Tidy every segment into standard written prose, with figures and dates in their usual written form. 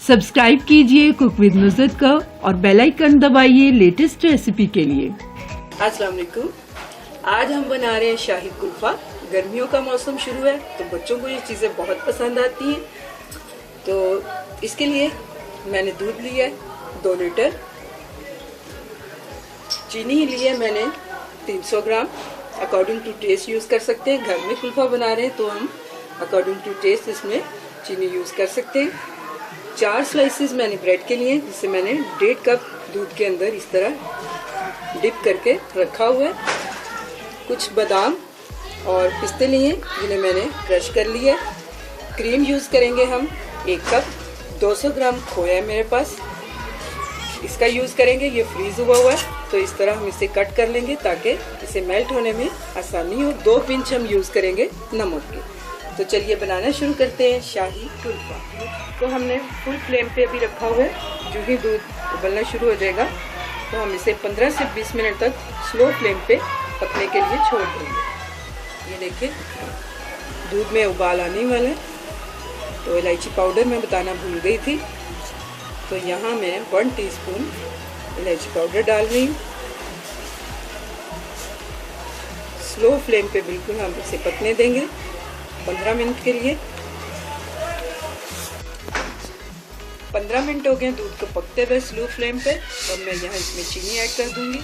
Subscribe कीजिए cook with Nusrat का और बेल आइकन दबाइए लेटेस्ट रेसिपी के लिए। अस्सलाम वालेकुम। आज हम बना रहे हैं शाही कुल्फा। गर्मियों का मौसम शुरू है तो बच्चों को ये चीज़ें बहुत पसंद आती हैं। तो इसके लिए मैंने दूध लिया है 2 लीटर, चीनी ही ली है मैंने 300 ग्राम। अकॉर्डिंग टू टेस्ट यूज़ कर सकते हैं। घर में कुल्फा बना रहे हैं तो हम अकॉर्डिंग टू टेस्ट इसमें चीनी यूज़ कर सकते हैं। 4 स्लाइसेस मैंने ब्रेड के लिए, जिसे मैंने 1.5 कप दूध के अंदर इस तरह डिप करके रखा हुआ है। कुछ बादाम और पिस्ते लिए जिन्हें मैंने क्रश कर लिया है। क्रीम यूज़ करेंगे हम 1 कप। 200 ग्राम खोया है मेरे पास, इसका यूज़ करेंगे। ये फ्रीज़ हुआ है तो इस तरह हम इसे कट कर लेंगे ताकि इसे मेल्ट होने में आसानी हो। 2 पिंच हम यूज़ करेंगे नमक के। तो चलिए बनाना शुरू करते हैं शाही कुल्फा। तो हमने फुल फ्लेम पे अभी रखा हुआ है। जो ही दूध उबलना शुरू हो जाएगा तो हम इसे 15 से 20 मिनट तक स्लो फ्लेम पे पकने के लिए छोड़ देंगे। ये देखिए दूध में उबाल आने वाला है। तो इलायची पाउडर मैं बताना भूल गई थी, तो यहाँ मैं 1 टीस्पून इलायची पाउडर डाल रही हूँ। स्लो फ्लेम पे बिल्कुल हम इसे पकने देंगे 15 मिनट के लिए। 15 मिनट हो गए दूध को पकते हुए स्लो फ्लेम पे। अब मैं यहाँ इसमें चीनी ऐड कर दूंगी।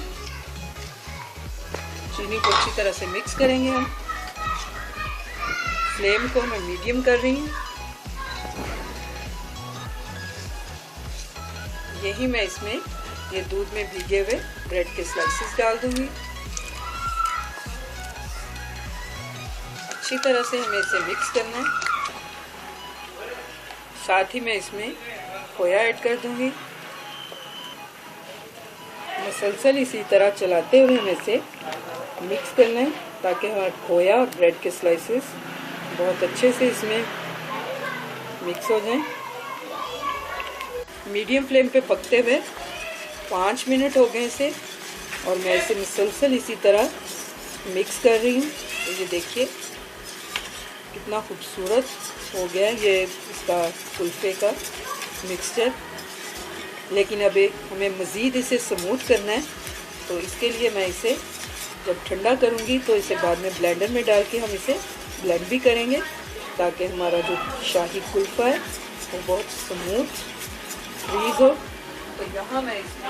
चीनी को अच्छी तरह से मिक्स करेंगे हम। फ्लेम को मैं मीडियम कर रही हूँ। यही मैं इसमें ये दूध में भीगे हुए ब्रेड के स्लाइसेस डाल दूंगी। अच्छी तरह से हमें इसे मिक्स करना है। साथ ही मैं इसमें खोया ऐड कर दूंगी। मुसलसल इसी तरह चलाते हुए हमें इसे मिक्स करना है ताकि हमारा खोया और ब्रेड के स्लाइसेस बहुत अच्छे से इसमें मिक्स हो जाएं। मीडियम फ्लेम पे पकते हुए 5 मिनट हो गए इसे, और मैं इसे मुसलसल इसी तरह मिक्स कर रही हूँ। तो ये देखिए कितना खूबसूरत हो गया ये इसका कुल्फे का मिक्सचर। लेकिन अभी हमें मज़ीद इसे स्मूथ करना है, तो इसके लिए मैं इसे जब ठंडा करूँगी तो इसे बाद में ब्लेंडर में डाल के हम इसे ब्लेंड भी करेंगे ताकि हमारा जो शाही कुल्फा है वो बहुत स्मूथ फ्रीज हो। तो यहाँ मैं इसमें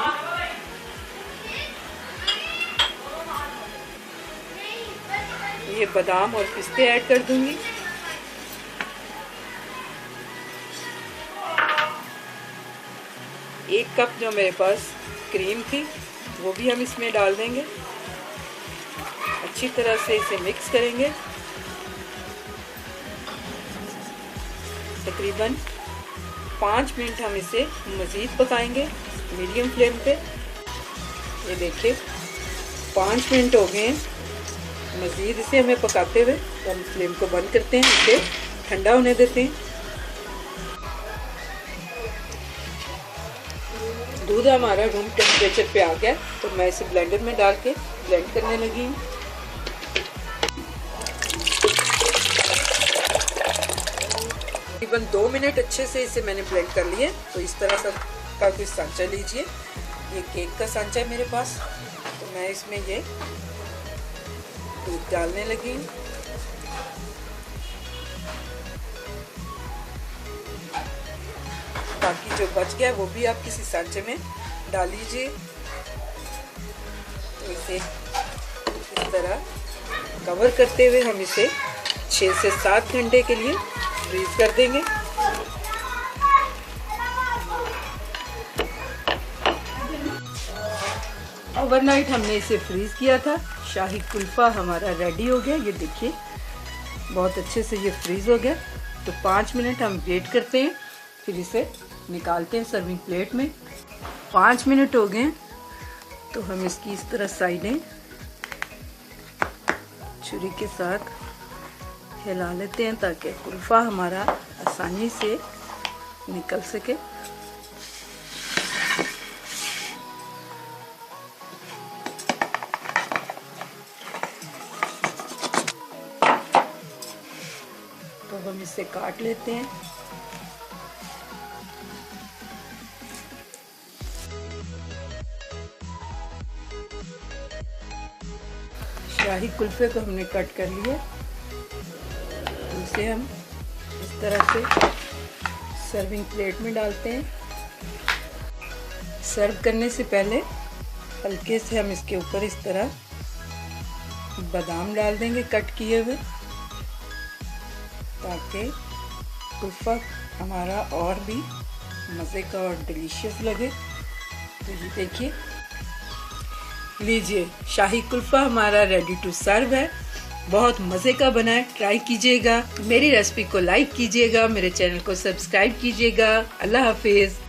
ये बादाम और पिस्ते ऐड कर दूंगी। एक कप जो मेरे पास क्रीम थी वो भी हम इसमें डाल देंगे। अच्छी तरह से इसे मिक्स करेंगे। तकरीबन 5 मिनट हम इसे मज़ीद पकाएंगे मीडियम फ्लेम पे। ये देखिए 5 मिनट हो गए हैं। मज़ीद इसे हमें पकाते हुए तो हम फ्लेम को बंद करते हैं, इसे ठंडा होने देते हैं। दूध हमारा रूम टेम्परेचर पे आ गया तो मैं इसे ब्लेंडर में डाल के ब्लेंड करने लगी हूँ। तकरीबन 2 मिनट अच्छे से इसे मैंने ब्लेंड कर लिए। तो इस तरह सा का कोई सांचा लीजिए। ये केक का सांचा है मेरे पास, तो मैं इसमें ये दूध डालने लगी। बाकी जो बच गया वो भी आप किसी सांचे में डाल लीजिए। तो इसे इस तरह कवर करते हुए हम इसे 6 से 7 घंटे के लिए फ्रीज कर देंगे। ओवरनाइट हमने इसे फ्रीज किया था। शाही कुल्फा हमारा रेडी हो गया। ये देखिए बहुत अच्छे से ये फ्रीज हो गया। तो 5 मिनट हम वेट करते हैं, फिर इसे निकालते हैं सर्विंग प्लेट में। 5 मिनट हो गए तो हम इसकी इस तरह साइडें छुरी के साथ हिला लेते हैं ताकि कुल्फा हमारा आसानी से निकल सके। तो हम इसे काट लेते हैं। शाही कुल्फे को हमने कट कर लिया। इसे हम इस तरह से सर्विंग प्लेट में डालते हैं। सर्व करने से पहले हल्के से हम इसके ऊपर इस तरह बादाम डाल देंगे कट किए हुए, ताकि कुल्फा हमारा और भी मज़े का और डिलीशियस लगे। तो ये देखिए, लीजिए शाही कुल्फा हमारा रेडी टू सर्व है। बहुत मज़े का बना है, ट्राई कीजिएगा। मेरी रेसिपी को लाइक कीजिएगा, मेरे चैनल को सब्सक्राइब कीजिएगा। अल्लाह हाफिज़।